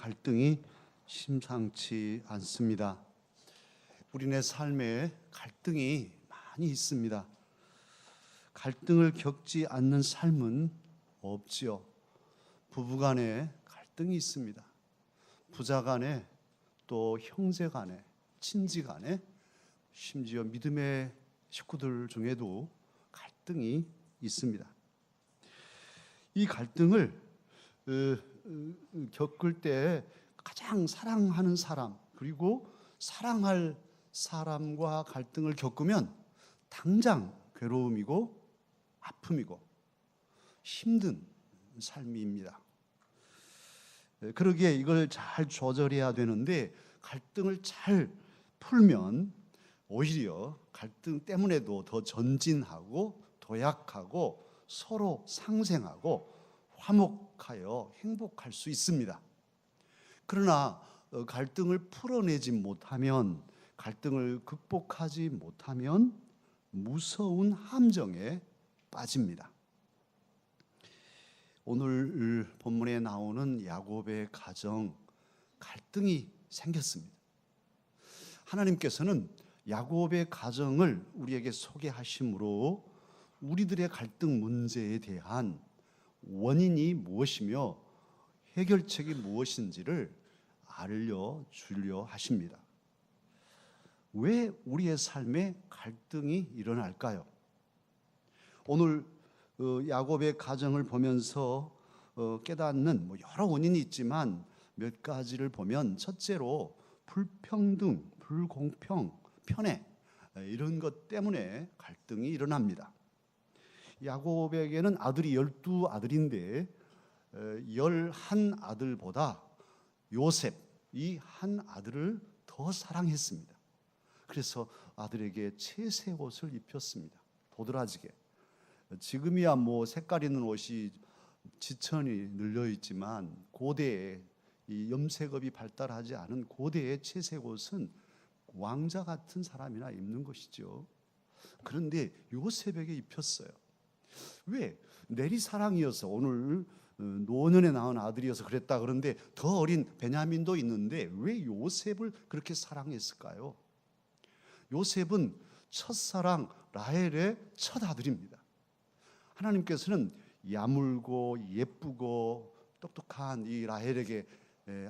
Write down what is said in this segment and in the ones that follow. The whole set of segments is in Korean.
갈등이 심상치 않습니다. 우리네 삶에 갈등이 많이 있습니다. 갈등을 겪지 않는 삶은 없지요. 부부간에 갈등이 있습니다. 부자간에, 또 형제간에, 친지간에, 심지어 믿음의 식구들 중에도 갈등이 있습니다. 이 갈등을 겪을 때 가장 사랑하는 사람, 그리고 사랑할 사람과 갈등을 겪으면 당장 괴로움이고 아픔이고 힘든 삶입니다. 그러기에 이걸 잘 조절해야 되는데, 갈등을 잘 풀면 오히려 갈등 때문에도 더 전진하고 도약하고 서로 상생하고 화목하여 행복할 수 있습니다. 그러나 갈등을 풀어내지 못하면, 갈등을 극복하지 못하면 무서운 함정에 빠집니다. 오늘 본문에 나오는 야곱의 가정, 갈등이 생겼습니다. 하나님께서는 야곱의 가정을 우리에게 소개하심으로 우리들의 갈등 문제에 대한 원인이 무엇이며 해결책이 무엇인지를 알려주려 하십니다. 왜 우리의 삶에 갈등이 일어날까요? 오늘 야곱의 가정을 보면서 깨닫는 여러 원인이 있지만 몇 가지를 보면, 첫째로 불평등, 불공평, 편애, 이런 것 때문에 갈등이 일어납니다. 야곱에게는 아들이 12아들인데 11아들보다 요셉, 이 한 아들을 더 사랑했습니다. 그래서 아들에게 채색 옷을 입혔습니다. 도드라지게. 지금이야 색깔 있는 옷이 지천이 늘려 있지만, 고대에 이 염색업이 발달하지 않은 고대의 채색 옷은 왕자 같은 사람이나 입는 것이죠. 그런데 요셉에게 입혔어요. 왜? 내리사랑이어서, 오늘 노년에 낳은 아들이어서 그랬다. 그런데 더 어린 베냐민도 있는데 왜 요셉을 그렇게 사랑했을까요? 요셉은 첫사랑 라헬의 첫 아들입니다. 하나님께서는 야물고 예쁘고 똑똑한 이 라헬에게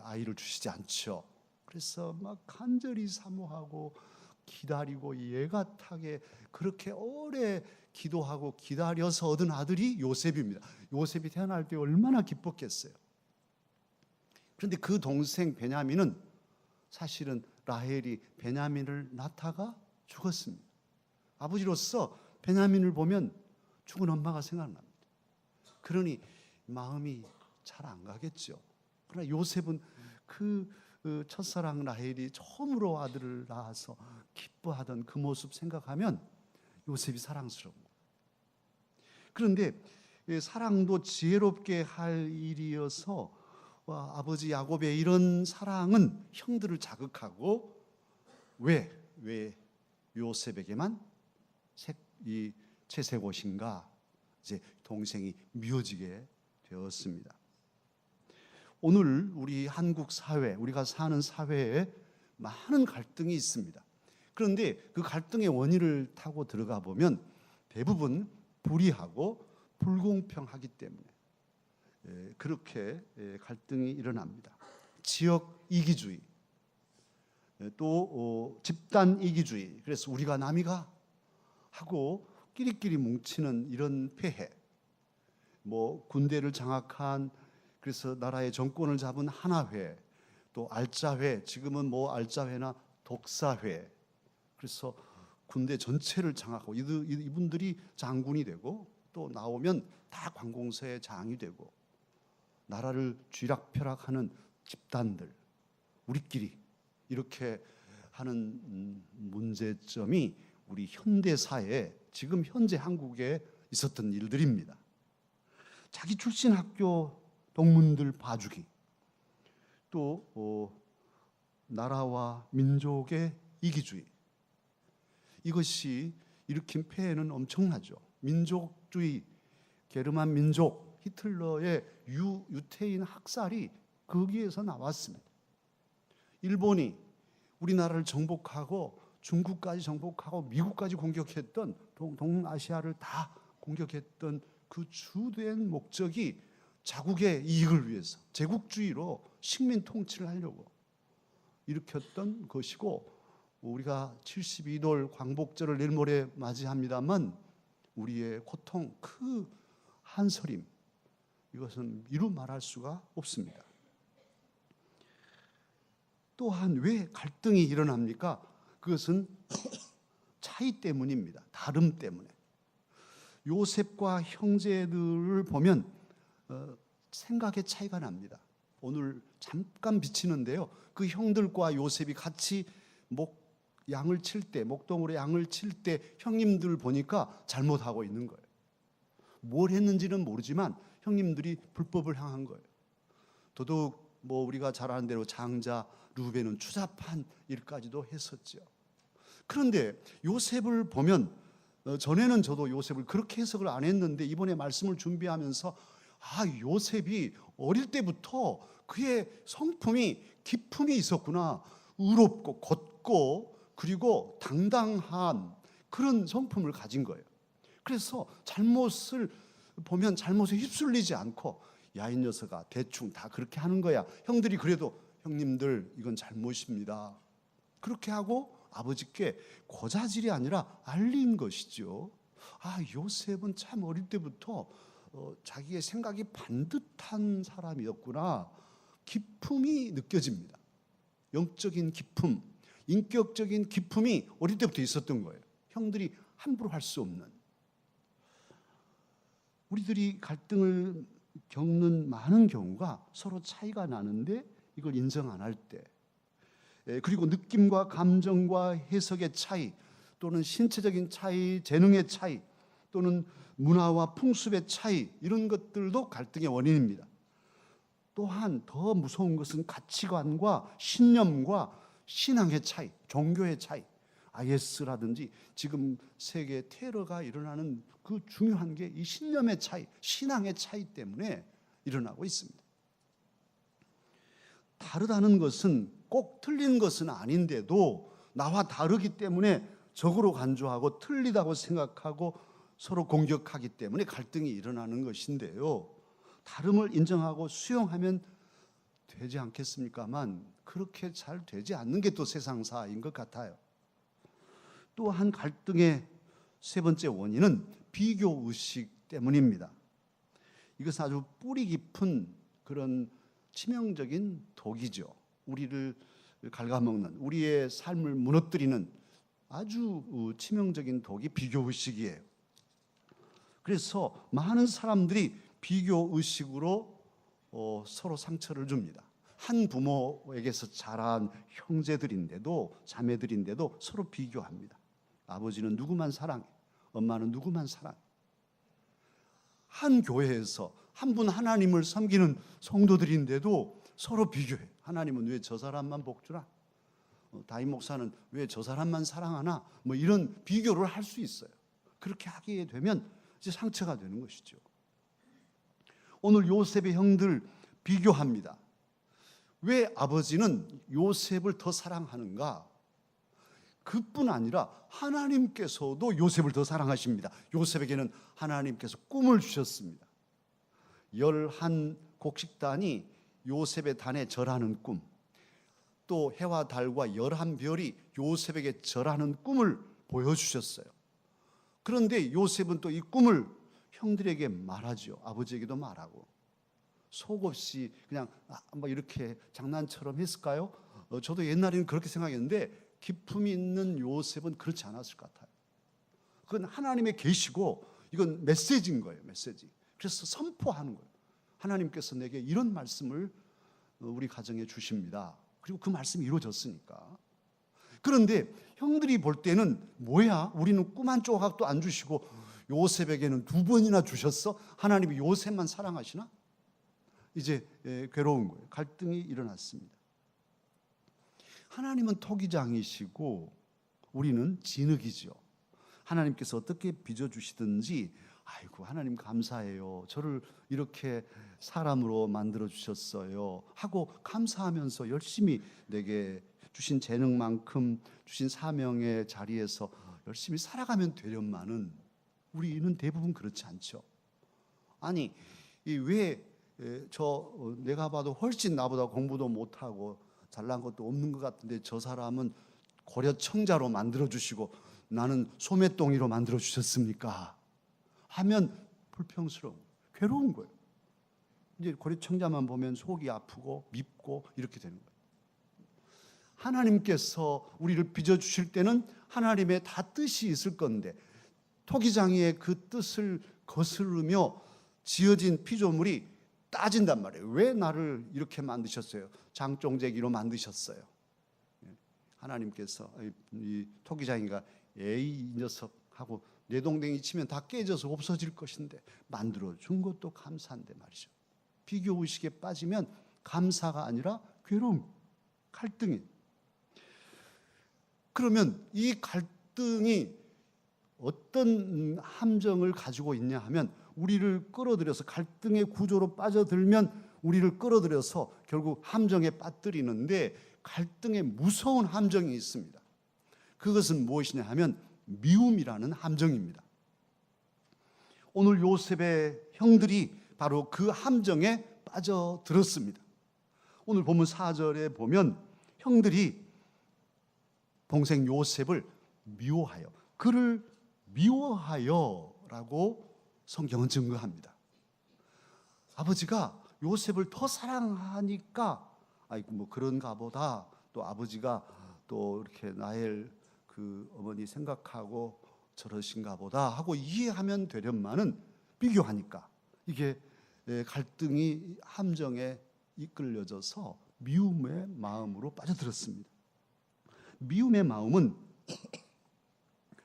아이를 주시지 않죠. 그래서 간절히 사모하고 기다리고 예가타게 그렇게 오래 기도하고 기다려서 얻은 아들이 요셉입니다. 요셉이 태어날 때 얼마나 기뻤겠어요. 그런데 그 동생 베냐민은, 사실은 라헬이 베냐민을 낳다가 죽었습니다. 아버지로서 베냐민을 보면 죽은 엄마가 생각납니다. 그러니 마음이 잘 안 가겠죠. 그러나 요셉은 그 첫사랑 라헬이 처음으로 아들을 낳아서 기뻐하던 그 모습 생각하면 요셉이 사랑스러운 거예요. 그런데 사랑도 지혜롭게 할 일이어서 아버지 야곱의 이런 사랑은 형들을 자극하고, 왜 요셉에게만 이 채색 옷인가, 이제 동생이 미워지게 되었습니다. 오늘 우리 한국 사회, 우리가 사는 사회에 많은 갈등이 있습니다. 그런데 그 갈등의 원인을 타고 들어가 보면 대부분 불의하고 불공평하기 때문에 그렇게 갈등이 일어납니다. 지역 이기주의, 또 집단 이기주의, 그래서 우리가 남이가 하고 끼리끼리 뭉치는 이런 폐해, 군대를 장악한, 그래서 나라의 정권을 잡은 하나회, 또 알짜회, 지금은 알짜회나 독사회, 그래서 군대 전체를 장악하고 이분들이 장군이 되고, 또 나오면 다 관공서의 장이 되고, 나라를 쥐락펴락하는 집단들, 우리끼리 이렇게 하는 문제점이 우리 현대사에, 지금 현재 한국에 있었던 일들입니다. 자기 출신 학교 동문들 봐주기, 또 나라와 민족의 이기주의, 이것이 일으킨 폐해는 엄청나죠. 민족주의, 게르만 민족, 히틀러의 유태인 학살이 거기에서 나왔습니다. 일본이 우리나라를 정복하고 중국까지 정복하고 미국까지 공격했던 동아시아를 다 공격했던 그 주된 목적이 자국의 이익을 위해서 제국주의로 식민 통치를 하려고 일으켰던 것이고, 우리가 72돌 광복절을 내일 모레 맞이합니다만 우리의 고통, 그 한서림, 이것은 이루 말할 수가 없습니다. 또한 왜 갈등이 일어납니까? 그것은 차이 때문입니다. 다름 때문에. 요셉과 형제들을 보면 생각의 차이가 납니다. 오늘 잠깐 비치는데요, 그 형들과 요셉이 같이 양을 칠 때, 목동으로 양을 칠 때 형님들 보니까 잘못하고 있는 거예요. 뭘 했는지는 모르지만 형님들이 불법을 행한 거예요. 더더욱 우리가 잘 아는 대로 장자 루벤은 추잡한 일까지도 했었죠. 그런데 요셉을 보면, 전에는 저도 요셉을 그렇게 해석을 안 했는데 이번에 말씀을 준비하면서 요셉이 어릴 때부터 그의 성품이 기품이 있었구나. 의롭고 곧고 그리고 당당한 그런 성품을 가진 거예요. 그래서 잘못을 보면 잘못에 휩쓸리지 않고, 야, 이 녀석아, 대충 다 그렇게 하는 거야. 형들이 그래도 형님들 이건 잘못입니다. 그렇게 하고 아버지께 고자질이 아니라 알린 것이죠. 요셉은 참 어릴 때부터 자기의 생각이 반듯한 사람이었구나. 기품이 느껴집니다. 영적인 기품, 인격적인 기품이 어릴 때부터 있었던 거예요. 형들이 함부로 할 수 없는. 우리들이 갈등을 겪는 많은 경우가 서로 차이가 나는데 이걸 인정 안 할 때, 그리고 느낌과 감정과 해석의 차이, 또는 신체적인 차이, 재능의 차이, 또는 문화와 풍습의 차이, 이런 것들도 갈등의 원인입니다. 또한 더 무서운 것은 가치관과 신념과 신앙의 차이, 종교의 차이. IS라든지 지금 세계 테러가 일어나는 그 중요한 게 이 신념의 차이, 신앙의 차이 때문에 일어나고 있습니다. 다르다는 것은 꼭 틀린 것은 아닌데도 나와 다르기 때문에 적으로 간주하고 틀리다고 생각하고 서로 공격하기 때문에 갈등이 일어나는 것인데요, 다름을 인정하고 수용하면 되지 않겠습니까만 그렇게 잘 되지 않는 게 또 세상사인 것 같아요. 또한 갈등의 세 번째 원인은 비교의식 때문입니다. 이것은 아주 뿌리 깊은 그런 치명적인 독이죠. 우리를 갉아먹는, 우리의 삶을 무너뜨리는 아주 치명적인 독이 비교의식이에요. 그래서 많은 사람들이 비교의식으로 서로 상처를 줍니다. 한 부모에게서 자란 형제들인데도, 자매들인데도 서로 비교합니다. 아버지는 누구만 사랑해, 엄마는 누구만 사랑해. 한 교회에서 한 분 하나님을 섬기는 성도들인데도 서로 비교해. 하나님은 왜 저 사람만 복주나? 다임 목사는 왜 저 사람만 사랑하나? 이런 비교를 할 수 있어요. 그렇게 하게 되면 이제 상처가 되는 것이죠. 오늘 요셉의 형들 비교합니다. 왜 아버지는 요셉을 더 사랑하는가? 그뿐 아니라 하나님께서도 요셉을 더 사랑하십니다. 요셉에게는 하나님께서 꿈을 주셨습니다. 11 곡식단이 요셉의 단에 절하는 꿈, 또 해와 달과 11별이 요셉에게 절하는 꿈을 보여주셨어요. 그런데 요셉은 또 이 꿈을 형들에게 말하죠. 아버지에게도 말하고. 속없이 그냥 이렇게 장난처럼 했을까요? 저도 옛날에는 그렇게 생각했는데 기품이 있는 요셉은 그렇지 않았을 것 같아요. 그건 하나님의 계시고 이건 메시지인 거예요. 메시지. 그래서 선포하는 거예요. 하나님께서 내게 이런 말씀을 우리 가정에 주십니다. 그리고 그 말씀이 이루어졌으니까. 그런데 형들이 볼 때는 뭐야? 우리는 꿈 한 조각도 안 주시고 요셉에게는 2번이나 주셨어? 하나님이 요셉만 사랑하시나? 이제 괴로운 거예요. 갈등이 일어났습니다. 하나님은 토기장이시고 우리는 진흙이죠. 하나님께서 어떻게 빚어주시든지 아이고 하나님 감사해요. 저를 이렇게 사람으로 만들어 주셨어요 하고 감사하면서 열심히 내게 주신 재능만큼 주신 사명의 자리에서 열심히 살아가면 되련만은 우리는 대부분 그렇지 않죠. 아니 왜 내가 봐도 훨씬 나보다 공부도 못하고 잘난 것도 없는 것 같은데 저 사람은 고려청자로 만들어 주시고 나는 소매똥이로 만들어 주셨습니까? 하면 불평스러운, 괴로운 거예요. 이제 고려청자만 보면 속이 아프고 밉고 이렇게 되는 거예요. 하나님께서 우리를 빚어주실 때는 하나님의 다 뜻이 있을 건데 토기장이의 그 뜻을 거스르며 지어진 피조물이 따진단 말이에요. 왜 나를 이렇게 만드셨어요? 장종재기로 만드셨어요. 하나님께서 이 토기장이가 에이 이 녀석 하고 뇌동댕이 치면 다 깨져서 없어질 것인데 만들어준 것도 감사한데 말이죠. 비교의식에 빠지면 감사가 아니라 괴로움, 갈등이. 그러면 이 갈등이 어떤 함정을 가지고 있냐 하면 우리를 끌어들여서 갈등의 구조로 빠져들면 우리를 끌어들여서 결국 함정에 빠뜨리는데 갈등의 무서운 함정이 있습니다. 그것은 무엇이냐 하면 미움이라는 함정입니다. 오늘 요셉의 형들이 바로 그 함정에 빠져들었습니다. 오늘 본문 4절에 보면 형들이 동생 요셉을 미워하여, 그를 미워하여라고 성경은 증거합니다. 아버지가 요셉을 더 사랑하니까 아이고 뭐 그런가 보다, 또 아버지가 또 이렇게 나엘 그 어머니 생각하고 저러신가 보다 하고 이해하면 되련만은 비교하니까 이게 갈등이 함정에 이끌려져서 미움의 마음으로 빠져들었습니다. 미움의 마음은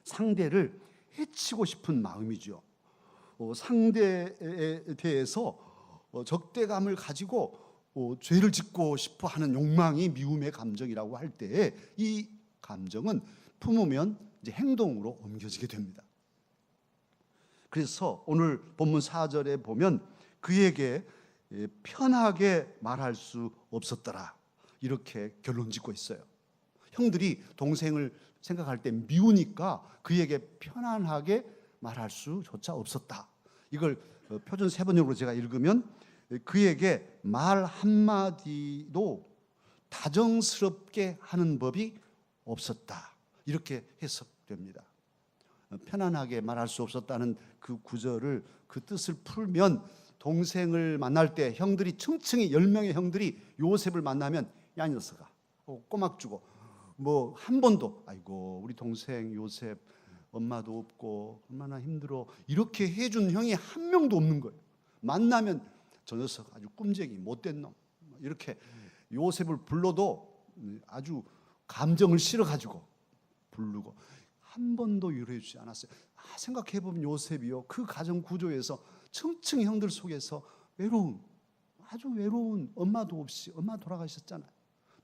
상대를 해치고 싶은 마음이죠. 상대에 대해서 적대감을 가지고 죄를 짓고 싶어 하는 욕망이 미움의 감정이라고 할 때에 이 감정은 품으면 이제 행동으로 옮겨지게 됩니다. 그래서 오늘 본문 4절에 보면 그에게 편하게 말할 수 없었더라 이렇게 결론 짓고 있어요. 형들이 동생을 생각할 때 미우니까 그에게 편안하게 말할 수조차 없었다. 이걸 표준 세번역으로 제가 읽으면 그에게 말 한마디도 다정스럽게 하는 법이 없었다. 이렇게 해석됩니다. 편안하게 말할 수 없었다는 그 구절을 그 뜻을 풀면 동생을 만날 때 형들이 층층이 10명의 형들이 요셉을 만나면 야 이 녀석아 꼬막 주고 뭐 한 번도 아이고 우리 동생 요셉 엄마도 없고 얼마나 힘들어 이렇게 해준 형이 한 명도 없는 거예요. 만나면 저 녀석 아주 꼼쟁이 못된 놈 이렇게 요셉을 불러도 아주 감정을 실어가지고 부르고 한 번도 위로해 주지 않았어요. 생각해보면 요셉이요 그 가정 구조에서 층층 형들 속에서 외로운 아주 외로운 엄마도 없이 엄마 돌아가셨잖아요.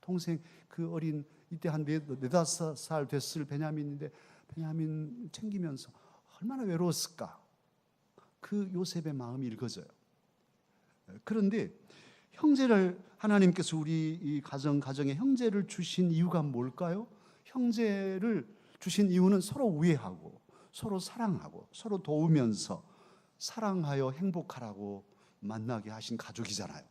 동생 그 어린 이때 한 4-5살 됐을 베냐민인데 베냐민 챙기면서 얼마나 외로웠을까. 그 요셉의 마음이 읽어져요. 그런데 형제를 하나님께서 우리 이 가정에 형제를 주신 이유가 뭘까요? 형제를 주신 이유는 서로 우애하고 서로 사랑하고 서로 도우면서 사랑하여 행복하라고 만나게 하신 가족이잖아요.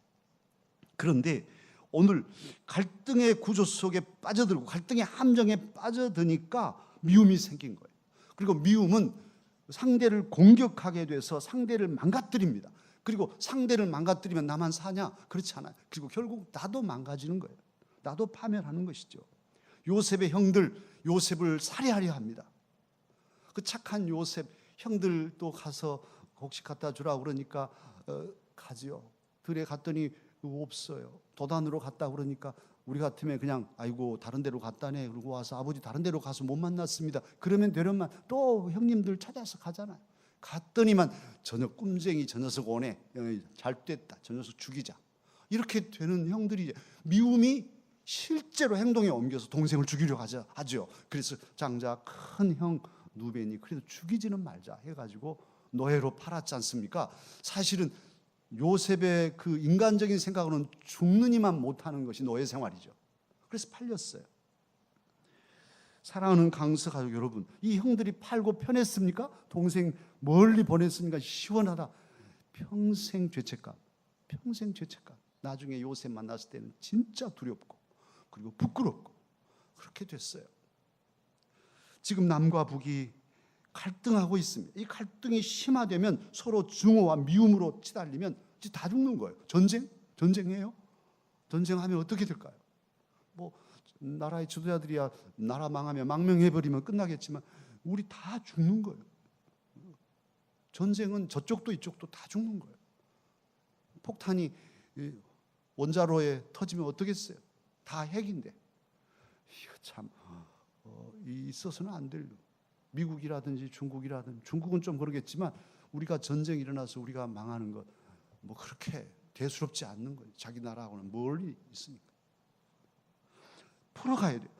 그런데 오늘 갈등의 구조 속에 빠져들고 갈등의 함정에 빠져드니까 미움이 생긴 거예요. 그리고 미움은 상대를 공격하게 돼서 상대를 망가뜨립니다. 그리고 상대를 망가뜨리면 나만 사냐? 그렇지 않아요. 그리고 결국 나도 망가지는 거예요. 나도 파멸하는 것이죠. 요셉의 형들 요셉을 살해하려 합니다. 그 착한 요셉 형들도 가서 곡식 갖다 주라 그러니까 가지요. 들에 갔더니 없어요. 도단으로 갔다 그러니까 우리 같으면 그냥 아이고 다른 데로 갔다네. 그러고 와서 아버지 다른 데로 가서 못 만났습니다. 그러면 되련만 또 형님들 찾아서 가잖아요. 갔더니만 저녁 꿈쟁이 저 녀석 오네. 잘 됐다. 저 녀석 죽이자. 이렇게 되는 형들이 미움이 실제로 행동에 옮겨서 동생을 죽이려고 하죠. 그래서 장자 큰 형 누벤이 그래도 죽이지는 말자 해가지고 노예로 팔았지 않습니까? 사실은 요셉의 그 인간적인 생각으로는 죽느니만 못하는 것이 노예 생활이죠. 그래서 팔렸어요. 사랑하는 강서 가족 여러분, 이 형들이 팔고 편했습니까? 동생 멀리 보냈으니까 시원하다. 평생 죄책감, 평생 죄책감. 나중에 요셉 만났을 때는 진짜 두렵고 그리고 부끄럽고 그렇게 됐어요. 지금 남과 북이 갈등하고 있습니다. 이 갈등이 심화되면 서로 증오와 미움으로 치달리면 이제 다 죽는 거예요. 전쟁해요? 전쟁하면 어떻게 될까요? 뭐 나라의 지도자들이야 나라 망하면 망명해버리면 끝나겠지만 우리 다 죽는 거예요. 전쟁은 저쪽도 이쪽도 다 죽는 거예요. 폭탄이 원자로에 터지면 어떻겠어요? 다 핵인데. 이거 참 있어서는 안 될. 미국이라든지 중국이라든지, 중국은 좀 그러겠지만 우리가 전쟁이 일어나서 우리가 망하는 것 뭐 그렇게 대수롭지 않는 거예요. 자기 나라하고는 멀리 있으니까. 풀어가야 돼요.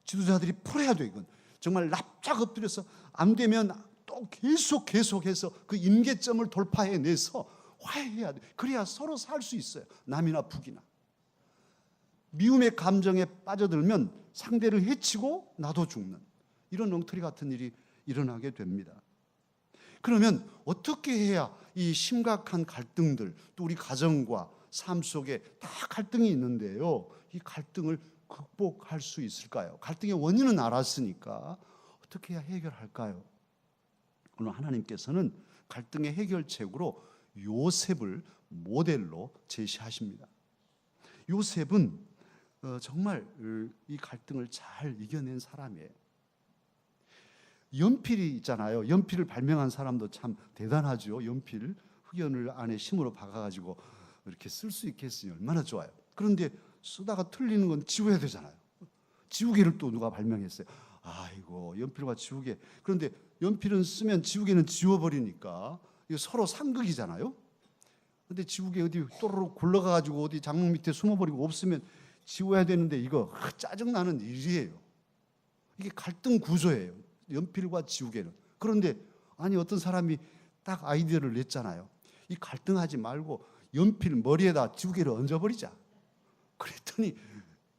지도자들이 풀어야 돼요. 이건 정말 납작 엎드려서 안 되면 또 계속해서 그 임계점을 돌파해내서 화해해야 돼요. 그래야 서로 살 수 있어요. 남이나 북이나. 미움의 감정에 빠져들면 상대를 해치고 나도 죽는 이런 엉터리 같은 일이 일어나게 됩니다. 그러면 어떻게 해야 이 심각한 갈등들, 또 우리 가정과 삶 속에 다 갈등이 있는데요, 이 갈등을 극복할 수 있을까요? 갈등의 원인은 알았으니까 어떻게 해야 해결할까요? 오늘 하나님께서는 갈등의 해결책으로 요셉을 모델로 제시하십니다. 요셉은 정말 이 갈등을 잘 이겨낸 사람이에요. 연필이 있잖아요. 연필을 발명한 사람도 참 대단하죠. 연필 흑연을 안에 심으로 박아가지고 이렇게 쓸 수 있게 했으니 얼마나 좋아요. 그런데 쓰다가 틀리는 건 지워야 되잖아요. 지우개를 또 누가 발명했어요. 아이고, 연필과 지우개. 그런데 연필은 쓰면 지우개는 지워버리니까 이거 서로 상극이잖아요. 근데 지우개 어디 또르륵 굴러가가지고 어디 장롱 밑에 숨어버리고 없으면 지워야 되는데 이거 짜증나는 일이에요. 이게 갈등 구조예요. 연필과 지우개는. 그런데 아니 어떤 사람이 딱 아이디어를 냈잖아요. 이 갈등하지 말고 연필 머리에다 지우개를 얹어버리자. 그랬더니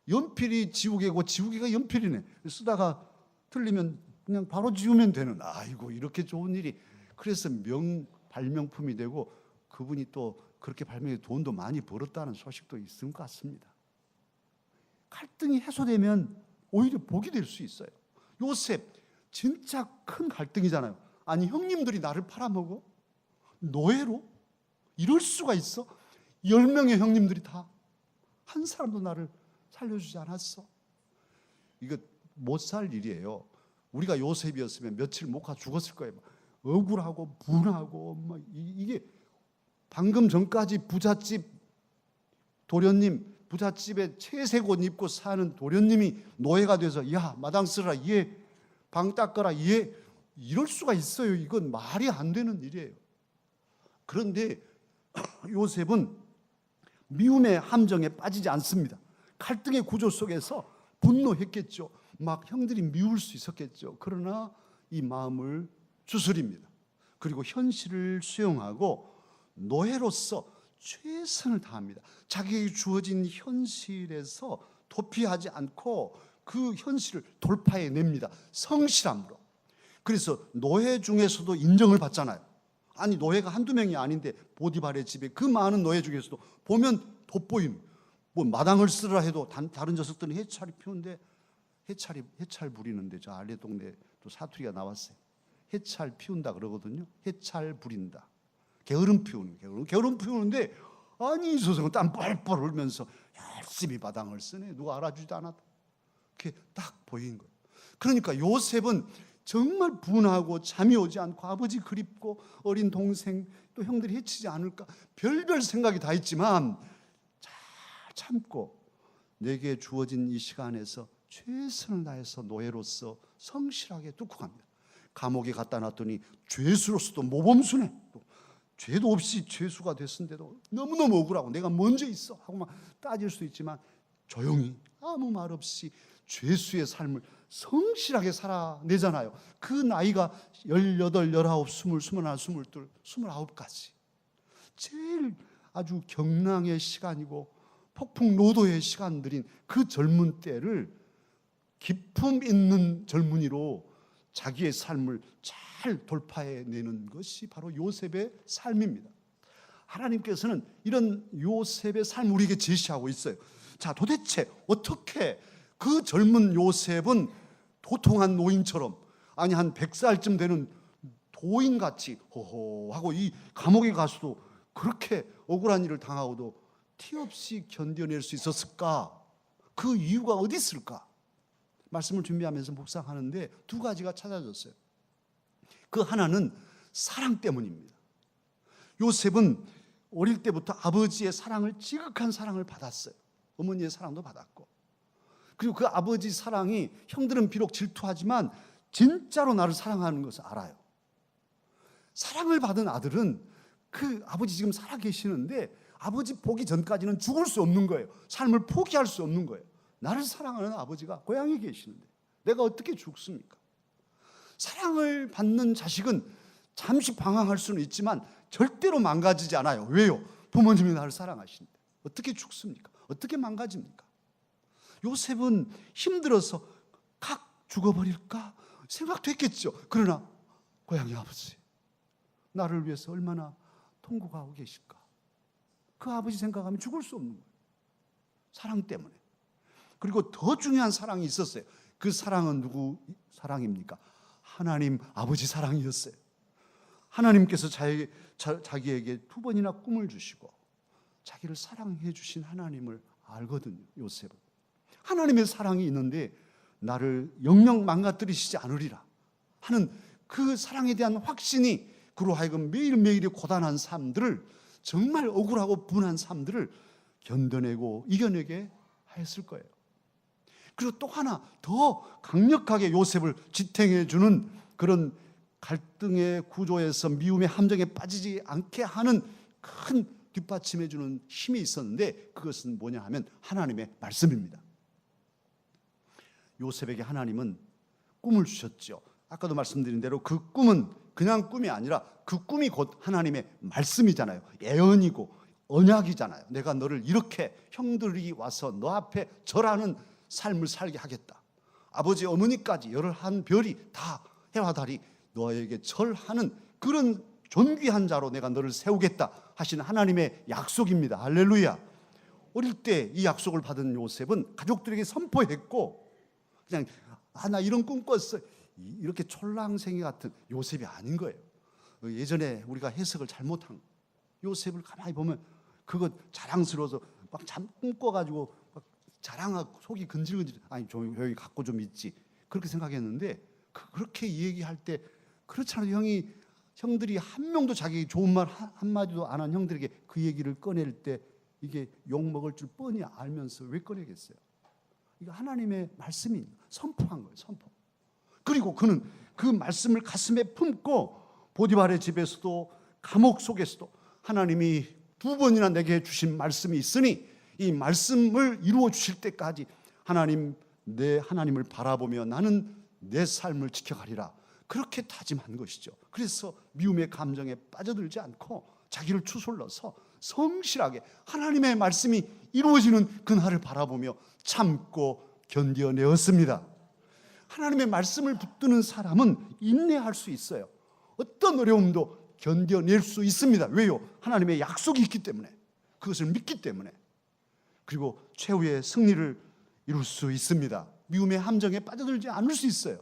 연필이 지우개고 지우개가 연필이네. 쓰다가 틀리면 그냥 바로 지우면 되는. 아이고, 이렇게 좋은 일이. 그래서 발명품이 되고 그분이 또 그렇게 발명해 돈도 많이 벌었다는 소식도 있을 것 같습니다. 갈등이 해소되면 오히려 복이 될 수 있어요. 요셉 진짜 큰 갈등이잖아요. 아니, 형님들이 나를 팔아먹어? 노예로? 이럴 수가 있어? 10명의 형님들이 다 한 사람도 나를 살려주지 않았어. 이거 못 살 일이에요. 우리가 요셉이었으면 며칠 못 가 죽었을 거예요. 억울하고 분하고 이게 방금 전까지 부잣집 도련님, 부잣집에 채색 옷 입고 사는 도련님이 노예가 돼서 야, 마당 쓰라, 얘 방 닦아라, 얘 이럴 수가 있어요. 이건 말이 안 되는 일이에요. 그런데 요셉은 미움의 함정에 빠지지 않습니다. 갈등의 구조 속에서 분노했겠죠. 막 형들이 미울 수 있었겠죠. 그러나 이 마음을 추스립니다. 그리고 현실을 수용하고 노예로서 최선을 다합니다. 자기에게 주어진 현실에서 도피하지 않고 그 현실을 돌파해냅니다. 성실함으로. 그래서 노예 중에서도 인정을 받잖아요. 아니, 노예가 한두 명이 아닌데 보디발의 집에 그 많은 노예 중에서도 보면 돋보이는, 뭐 마당을 쓰라 해도 다른 녀석들은 해찰이 피우는데 해찰 부리는데, 저 알레 동네 또 사투리가 나왔어요. 해찰 피운다 그러거든요. 해찰 부린다. 게으름 피우는데 아니, 이 소성은 땀 뻘뻘 흘면서 열심히 마당을 쓰네. 누가 알아주지도 않았다. 그게 딱 보인 거예요. 그러니까 요셉은 정말 분하고 잠이 오지 않고 아버지 그립고 어린 동생 또 형들이 해치지 않을까 별별 생각이 다 있지만 잘 참고 내게 주어진 이 시간에서 최선을 다해서 노예로서 성실하게 뚫고 갑니다. 감옥에 갖다 놨더니 죄수로서도 모범수네. 또 죄도 없이 죄수가 됐는데도 너무너무 억울하고 내가 먼저 있어 하고 막 따질 수도 있지만 조용히 아무 말 없이 죄수의 삶을 성실하게 살아내잖아요. 그 나이가 18, 19, 20, 21, 22, 29까지 제일 아주 경랑의 시간이고 폭풍노도의 시간들인 그 젊은 때를 기품 있는 젊은이로 자기의 삶을 잘 돌파해내는 것이 바로 요셉의 삶입니다. 하나님께서는 이런 요셉의 삶을 우리에게 제시하고 있어요. 자, 도대체 어떻게 그 젊은 요셉은 도통한 노인처럼, 아니 한 100살쯤 되는 도인같이 호호하고 이 감옥에 가서도 그렇게 억울한 일을 당하고도 티 없이 견뎌낼 수 있었을까? 그 이유가 어디 있을까? 말씀을 준비하면서 묵상하는데 두 가지가 찾아졌어요. 그 하나는 사랑 때문입니다. 요셉은 어릴 때부터 아버지의 사랑을, 지극한 사랑을 받았어요. 어머니의 사랑도 받았고, 그리고 그 아버지 사랑이 형들은 비록 질투하지만 진짜로 나를 사랑하는 것을 알아요. 사랑을 받은 아들은 그 아버지 지금 살아계시는데 아버지 보기 전까지는 죽을 수 없는 거예요. 삶을 포기할 수 없는 거예요. 나를 사랑하는 아버지가 고향에 계시는데 내가 어떻게 죽습니까? 사랑을 받는 자식은 잠시 방황할 수는 있지만 절대로 망가지지 않아요. 왜요? 부모님이 나를 사랑하시는데 어떻게 죽습니까? 어떻게 망가집니까? 요셉은 힘들어서 각 죽어버릴까 생각도 했겠죠. 그러나 고향의 아버지, 나를 위해서 얼마나 통곡하고 계실까? 그 아버지 생각하면 죽을 수 없는 거예요. 사랑 때문에. 그리고 더 중요한 사랑이 있었어요. 그 사랑은 누구 사랑입니까? 하나님 아버지 사랑이었어요. 하나님께서 자기에게 두 번이나 꿈을 주시고 자기를 사랑해 주신 하나님을 알거든요. 요셉은 하나님의 사랑이 있는데 나를 영영 망가뜨리시지 않으리라 하는 그 사랑에 대한 확신이 그로 하여금 매일매일의 고단한 삶들을, 정말 억울하고 분한 삶들을 견뎌내고 이겨내게 하였을 거예요. 그리고 또 하나 더 강력하게 요셉을 지탱해 주는 그런 갈등의 구조에서 미움의 함정에 빠지지 않게 하는 큰 뒷받침해 주는 힘이 있었는데 그것은 뭐냐 하면 하나님의 말씀입니다. 요셉에게 하나님은 꿈을 주셨죠. 아까도 말씀드린 대로 그 꿈은 그냥 꿈이 아니라 그 꿈이 곧 하나님의 말씀이잖아요. 예언이고 언약이잖아요. 내가 너를 이렇게 형들이 와서 너 앞에 절하는 삶을 살게 하겠다. 아버지 어머니까지 열한 별이 다 해와 달이 너에게 절하는 그런 존귀한 자로 내가 너를 세우겠다 하신 하나님의 약속입니다. 할렐루야. 어릴 때 이 약속을 받은 요셉은 가족들에게 선포했고 그냥 나 이런 꿈 꿨어, 이렇게 촐랑생이 같은 요셉이 아닌 거예요. 예전에 우리가 해석을 잘못한 요셉을 가만히 보면 그거 자랑스러워서 막 꿈꿔가지고 막 자랑하고 속이 근질근질, 아니 조용히 갖고 좀 있지 그렇게 생각했는데 그렇게 얘기할 때 그렇잖아요. 형들이 한 명도 자기 좋은 말 한마디도 안 한 형들에게 그 얘기를 꺼낼 때 이게 욕먹을 줄 뻔히 알면서 왜 꺼내겠어요? 이거 하나님의 말씀이 선포한 거예요. 선포. 그리고 그는 그 말씀을 가슴에 품고 보디발의 집에서도 감옥 속에서도 하나님이 두 번이나 내게 주신 말씀이 있으니 이 말씀을 이루어 주실 때까지 내 하나님을 바라보며 나는 내 삶을 지켜가리라, 그렇게 다짐한 것이죠. 그래서 미움의 감정에 빠져들지 않고 자기를 추슬러서 성실하게 하나님의 말씀이 이루어지는 그날을 바라보며 참고 견뎌내었습니다. 하나님의 말씀을 붙드는 사람은 인내할 수 있어요. 어떤 어려움도 견뎌낼 수 있습니다. 왜요? 하나님의 약속이 있기 때문에, 그것을 믿기 때문에. 그리고 최후의 승리를 이룰 수 있습니다. 미움의 함정에 빠져들지 않을 수 있어요.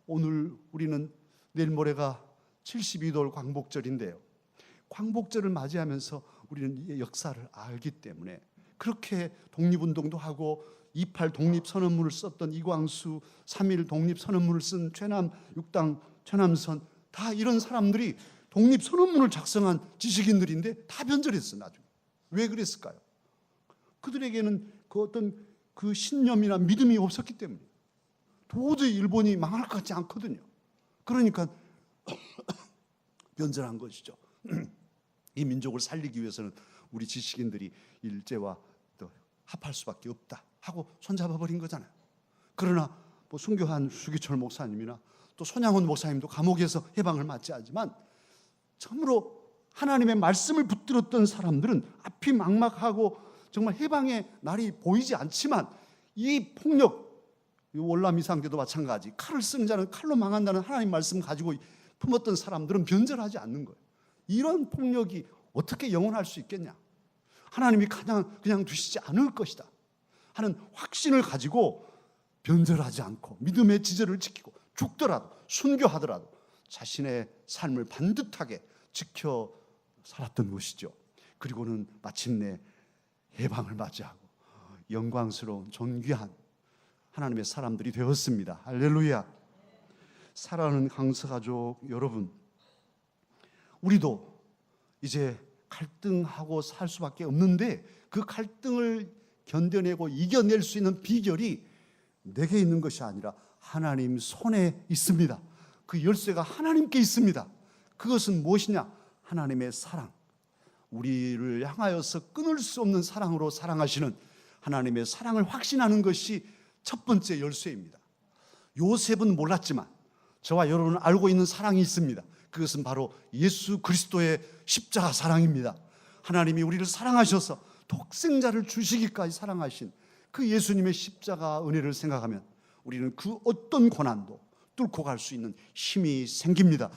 오늘 우리는 내일 모레가 72돌 광복절인데요. 광복절을 맞이하면서 우리는 이 역사를 알기 때문에 그렇게 독립운동도 하고 28 독립선언문을 썼던 이광수, 3.1 독립선언문을 쓴 최남 6당 최남선, 다 이런 사람들이 독립선언문을 작성한 지식인들인데 다 변절했어. 나중에 왜 그랬을까요? 그들에게는 그 어떤 그 신념이나 믿음이 없었기 때문에 도저히 일본이 망할 것 같지 않거든요. 그러니까 변절한 것이죠. 이 민족을 살리기 위해서는 우리 지식인들이 일제와 또 합할 수밖에 없다 하고 손잡아 버린 거잖아요. 그러나 뭐 순교한 수기철 목사님이나 또 손양훈 목사님도 감옥에서 해방을 맞이하지만 참으로 하나님의 말씀을 붙들었던 사람들은 앞이 막막하고 정말 해방의 날이 보이지 않지만 이 폭력, 월남 이상계도 마찬가지, 칼을 쓰는 자는 칼로 망한다는 하나님 말씀 가지고 품었던 사람들은 변절하지 않는 거예요. 이런 폭력이 어떻게 영원할 수 있겠냐? 하나님이 그냥 두시지 않을 것이다 하는 확신을 가지고 변절하지 않고 믿음의 지절을 지키고 죽더라도 순교하더라도 자신의 삶을 반듯하게 지켜 살았던 것이죠. 그리고는 마침내 해방을 맞이하고 영광스러운 존귀한 하나님의 사람들이 되었습니다. 할렐루야. 사랑하는 강서가족 여러분, 우리도 이제 갈등하고 살 수밖에 없는데 그 갈등을 견뎌내고 이겨낼 수 있는 비결이 내게 있는 것이 아니라 하나님 손에 있습니다. 그 열쇠가 하나님께 있습니다. 그것은 무엇이냐? 하나님의 사랑, 우리를 향하여서 끊을 수 없는 사랑으로 사랑하시는 하나님의 사랑을 확신하는 것이 첫 번째 열쇠입니다. 요셉은 몰랐지만 저와 여러분은 알고 있는 사랑이 있습니다. 그것은 바로 예수 그리스도의 십자가 사랑입니다. 하나님이 우리를 사랑하셔서 독생자를 주시기까지 사랑하신 그 예수님의 십자가 은혜를 생각하면 우리는 그 어떤 고난도 뚫고 갈 수 있는 힘이 생깁니다.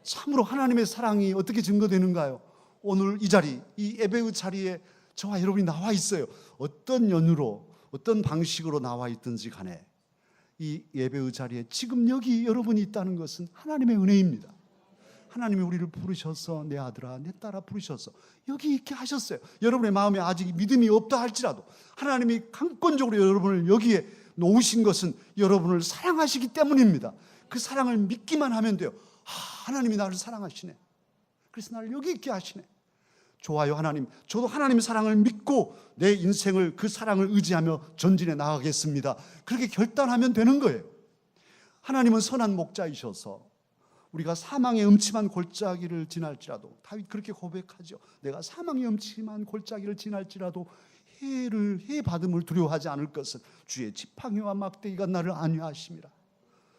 참으로 하나님의 사랑이 어떻게 증거되는가요? 오늘 이 자리, 이 예배의 자리에 저와 여러분이 나와 있어요. 어떤 연유로, 어떤 방식으로 나와 있든지 간에 이 예배의 자리에 지금 여기 여러분이 있다는 것은 하나님의 은혜입니다. 하나님이 우리를 부르셔서 내 아들아 내 딸아 부르셔서 여기 있게 하셨어요. 여러분의 마음에 아직 믿음이 없다 할지라도 하나님이 강권적으로 여러분을 여기에 놓으신 것은 여러분을 사랑하시기 때문입니다. 그 사랑을 믿기만 하면 돼요. 하나님이 나를 사랑하시네. 그래서 나를 여기 있게 하시네. 좋아요 하나님, 저도 하나님의 사랑을 믿고 내 인생을 그 사랑을 의지하며 전진해 나가겠습니다. 그렇게 결단하면 되는 거예요. 하나님은 선한 목자이셔서 우리가 사망의 음침한 골짜기를 지날지라도, 다윗 그렇게 고백하죠. 내가 사망의 음침한 골짜기를 지날지라도 해 받음을 두려워하지 않을 것은 주의 지팡이와 막대기가 나를 안위하심이라.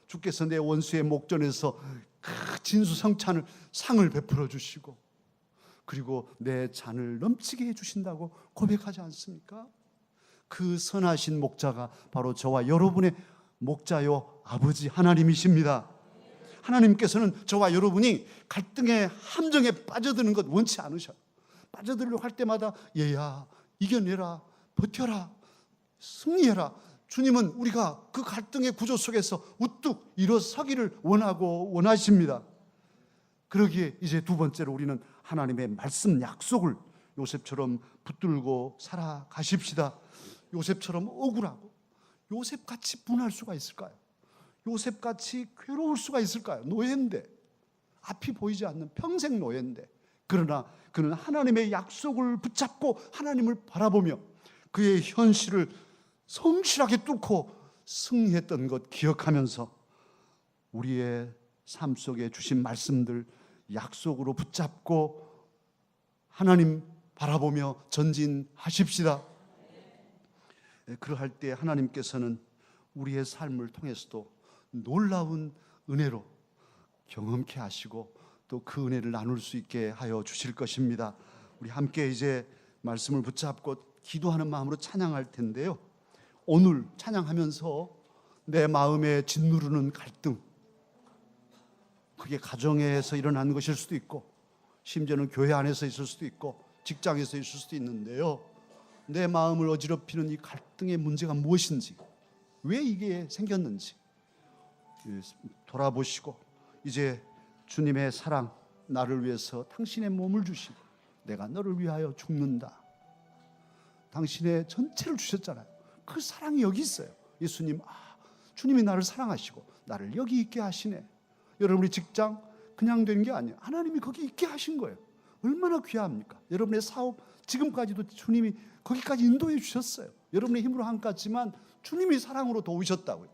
주께서 내 원수의 목전에서 그 진수성찬을 상을 베풀어 주시고 그리고 내 잔을 넘치게 해주신다고 고백하지 않습니까? 그 선하신 목자가 바로 저와 여러분의 목자요 아버지 하나님이십니다. 하나님께서는 저와 여러분이 갈등의 함정에 빠져드는 것 원치 않으셔요. 빠져들려고 할 때마다 얘야 이겨내라, 버텨라, 승리해라. 주님은 우리가 그 갈등의 구조 속에서 우뚝 일어서기를 원하고 원하십니다. 그러기에 이제 두 번째로 우리는 하나님의 말씀 약속을 요셉처럼 붙들고 살아가십시다. 요셉처럼 억울하고 요셉같이 분할 수가 있을까요? 요셉같이 괴로울 수가 있을까요? 노예인데, 앞이 보이지 않는 평생 노예인데, 그러나 그는 하나님의 약속을 붙잡고 하나님을 바라보며 그의 현실을 성실하게 뚫고 승리했던 것 기억하면서 우리의 삶 속에 주신 말씀들 약속으로 붙잡고 하나님 바라보며 전진하십시다. 그러할 때 하나님께서는 우리의 삶을 통해서도 놀라운 은혜로 경험케 하시고 또 그 은혜를 나눌 수 있게 하여 주실 것입니다. 우리 함께 이제 말씀을 붙잡고 기도하는 마음으로 찬양할 텐데요. 오늘 찬양하면서 내 마음에 짓누르는 갈등, 그게 가정에서 일어난 것일 수도 있고 심지어는 교회 안에서 있을 수도 있고 직장에서 있을 수도 있는데요. 내 마음을 어지럽히는 이 갈등의 문제가 무엇인지, 왜 이게 생겼는지 돌아보시고 이제 주님의 사랑, 나를 위해서 당신의 몸을 주시고 내가 너를 위하여 죽는다. 당신의 전체를 주셨잖아요. 그 사랑이 여기 있어요. 예수님, 주님이 나를 사랑하시고 나를 여기 있게 하시네. 여러분의 직장 그냥 된 게 아니에요. 하나님이 거기 있게 하신 거예요. 얼마나 귀합니까? 여러분의 사업 지금까지도 주님이 거기까지 인도해 주셨어요. 여러분의 힘으로 한 것 같지만 주님이 사랑으로 도우셨다고요.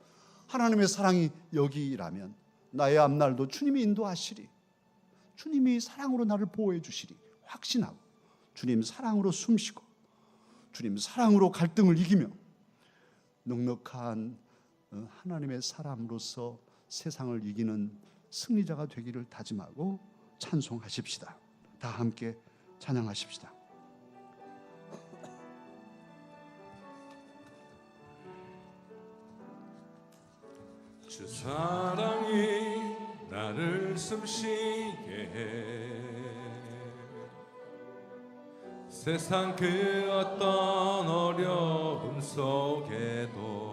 하나님의 사랑이 여기라면 나의 앞날도 주님이 인도하시리. 주님이 사랑으로 나를 보호해 주시리 확신하고 주님 사랑으로 숨쉬고 주님 사랑으로 갈등을 이기며 넉넉한 하나님의 사람으로서 세상을 이기는 승리자가 되기를 다짐하고 찬송하십시다. 다 함께 찬양하십시다. 주 사랑이 나를 숨쉬게 해 세상 그 어떤 어려움 속에도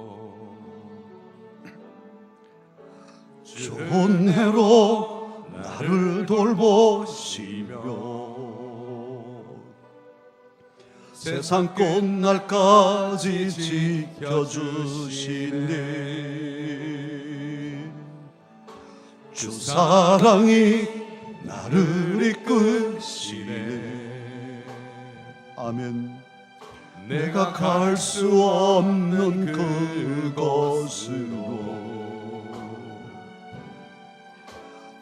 주 은혜로 나를 돌보시며 세상 끝날까지 지켜주시네. 주 사랑이 나를 이끄시네. 아멘. 내가 갈 수 없는 그곳으로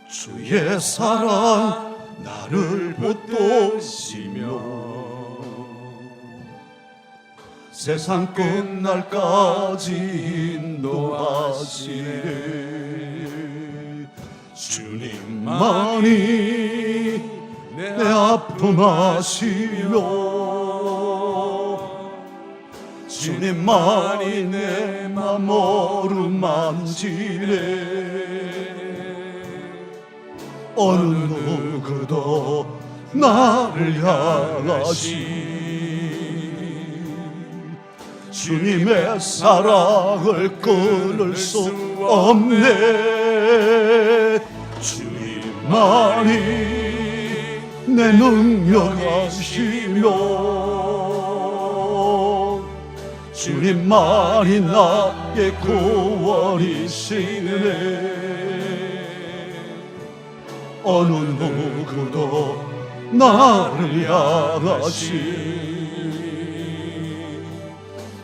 주의 사랑 나를 붙드시며 세상 끝날까지 인도하시네. 주님만이 내 아픔 아시며 주님만이 내 맘 어루만지네. 어느 누구도 나를 향하시 주님의 사랑을 끊을 수 없네. 주님만이 내 능력하시며 주님만이 나의 구원이시네. 어느 누구도 나를 향하시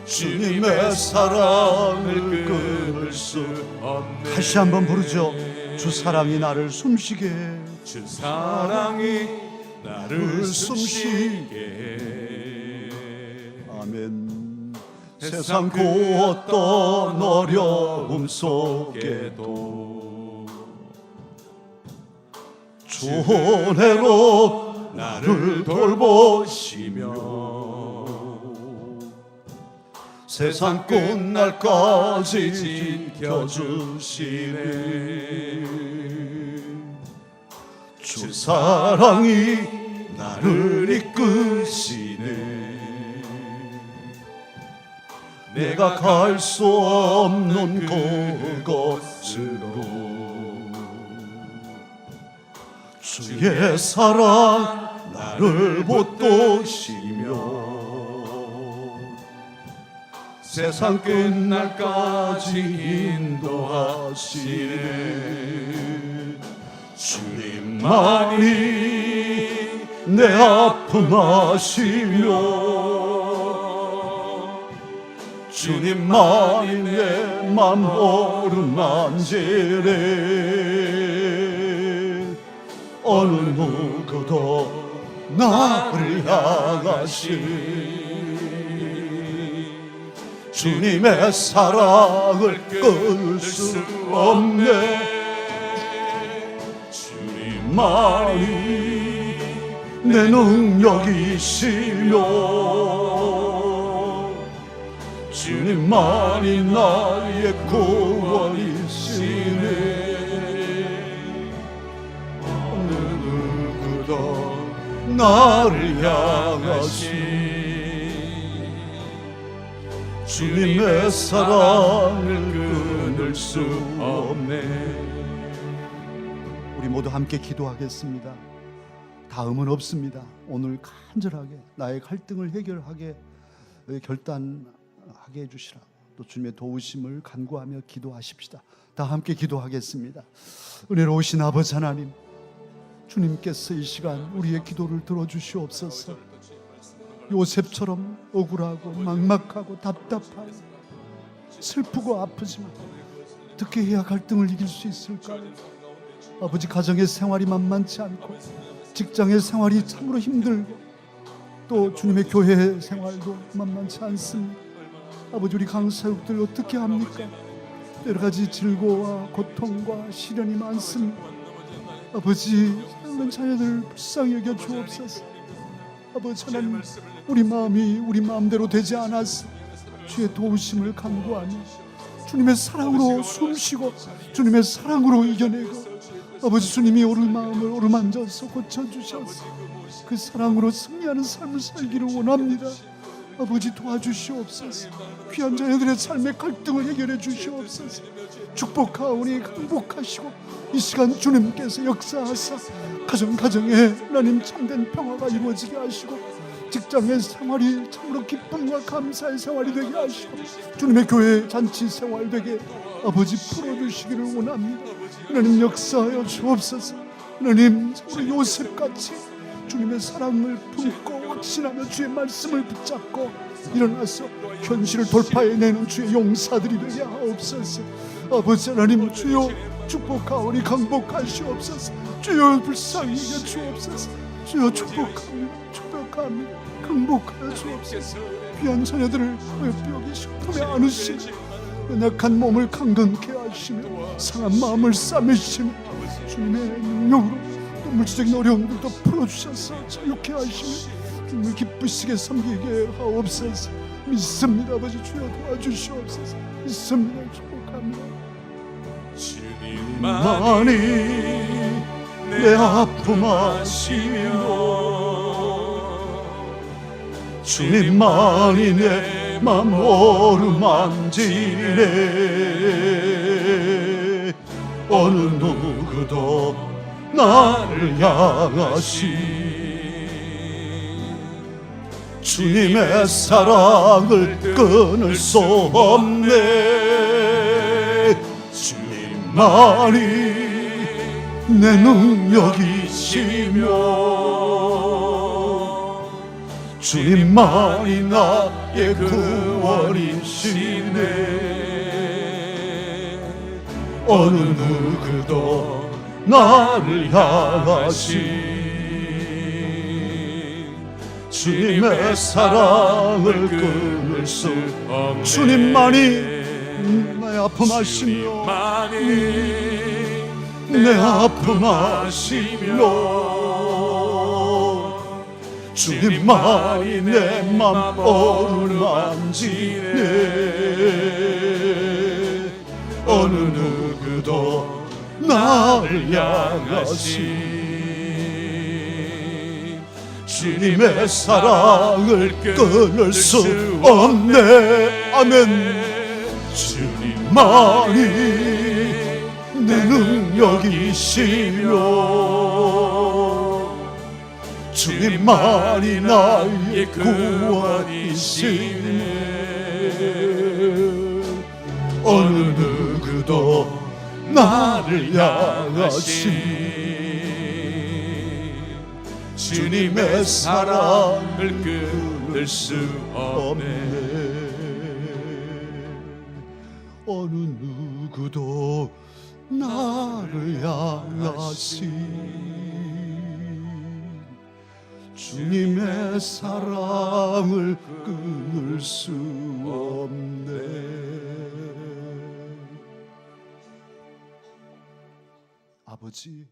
주님의 사랑을 끊을 수 없네. 다시 한번 부르죠. 주 사랑이 나를 숨쉬게 해. 주 사랑이 나를 숨쉬게 해. 아멘. 세상 그 어떤 어려움 속에도 주 은혜로 나를 돌보시며 세상 끝날까지 지켜주시네. 주 사랑이 나를 이끄시네. 내가 갈 수 없는 그곳으로 주의 사랑 나를 붙드시며 세상 끝날까지 인도하시네. 주님만이 내 아픔 아시며 주님만이 내 맘 어루만지네. 어느 누구도 나를 향하시 주님의 사랑을 끊을 수 없네. 주님만이 내 능력이시며 주님만이 나의 구원이시네. 어느 누구도 나를 향하시 주님의 사랑을 끊을 수 없네. 우리 모두 함께 기도하겠습니다. 다음은 없습니다. 오늘 간절하게 나의 갈등을 해결하게 결단하게 해주시라고 또 주님의 도우심을 간구하며 기도하십시다. 다 함께 기도하겠습니다. 은혜로우신 아버지 하나님, 주님께서 이 시간 우리의 기도를 들어주시옵소서. 요셉처럼 억울하고 막막하고 답답하고 슬프고 아프지만 어떻게 해야 갈등을 이길 수 있을까요? 아버지, 가정의 생활이 만만치 않고 직장의 생활이 참으로 힘들고 또 주님의 교회 생활도 만만치 않습니다. 아버지, 우리 강사육들 어떻게 합니까? 여러 가지 질고와 고통과 시련이 많습니다. 아버지, 사랑하는 자녀들 불쌍히 여겨 주옵소서. 아버지 하나님, 우리 마음이 우리 마음대로 되지 않아서 주의 도우심을 간구하며 주님의 사랑으로 숨쉬고 주님의 사랑으로 이겨내고 아버지 주님이 우리 마음을 어루만져서 고쳐주셔서 그 사랑으로 승리하는 삶을 살기를 원합니다. 아버지 도와주시옵소서. 귀한 자녀들의 삶의 갈등을 해결해 주시옵소서. 축복하오니 행복하시고 이 시간 주님께서 역사하사 가정에 하나님 참된 평화가 이루어지게 하시고 직장의 생활이 참으로 기쁨과 감사의 생활이 되게 하시고 주님의 교회 잔치 생활 되게 아버지 풀어주시기를 원합니다. 하나님 역사하여 주옵소서. 하나님 참으로 요셉같이 주님의 사랑을 품고 확신하며 주의 말씀을 붙잡고 일어나서 현실을 돌파해내는 주의 용사들이 되게 하옵소서. 아버지 하나님 주여 축복하오니 강복하시옵소서. 주여 불쌍히 여겨 주옵소서. 주여 축복합니다. 강복하여 주옵소서. 귀한 자녀들을 여기 식품에 안으시고 연약한 몸을 강건케 하시며 상한 마음을 싸매시며 주님의 능력으로 또 물질적인 어려움들도 풀어주셔서 자유케 하시며 주님을 기쁘시게 섬기게 하옵소서. 믿습니다. 아버지 주여 도와주시옵소서. 믿습니다. 축복합니다. 주님만이 내 아픔 아시며 주님만이 내 맘 어루만지네. 어느 누구도 나를 향하시 주님의 사랑을 끊을 수 없네. 주님만이 내 능력이시며 주님만이 나의 구원이시네. 어느 누구도 나를 향하시 주님의 사랑을 끊을 수 없네. 주님만이 내 아픔 아시며 내 아픔 아시며 주님만이 내 맘 어루만지네. 어느 누구도 나를 향하시 주님의 사랑을 끊을 수 없네. 아멘. 주님만이 내 능력이시며 주님만이 나의 구원이시네. 어느 누구도 나를 향하시 주님의 사랑을 끊을 수 없네. 어느 누구도 나를 향하시 주님의 사랑을 끊을 수 없네. 아버지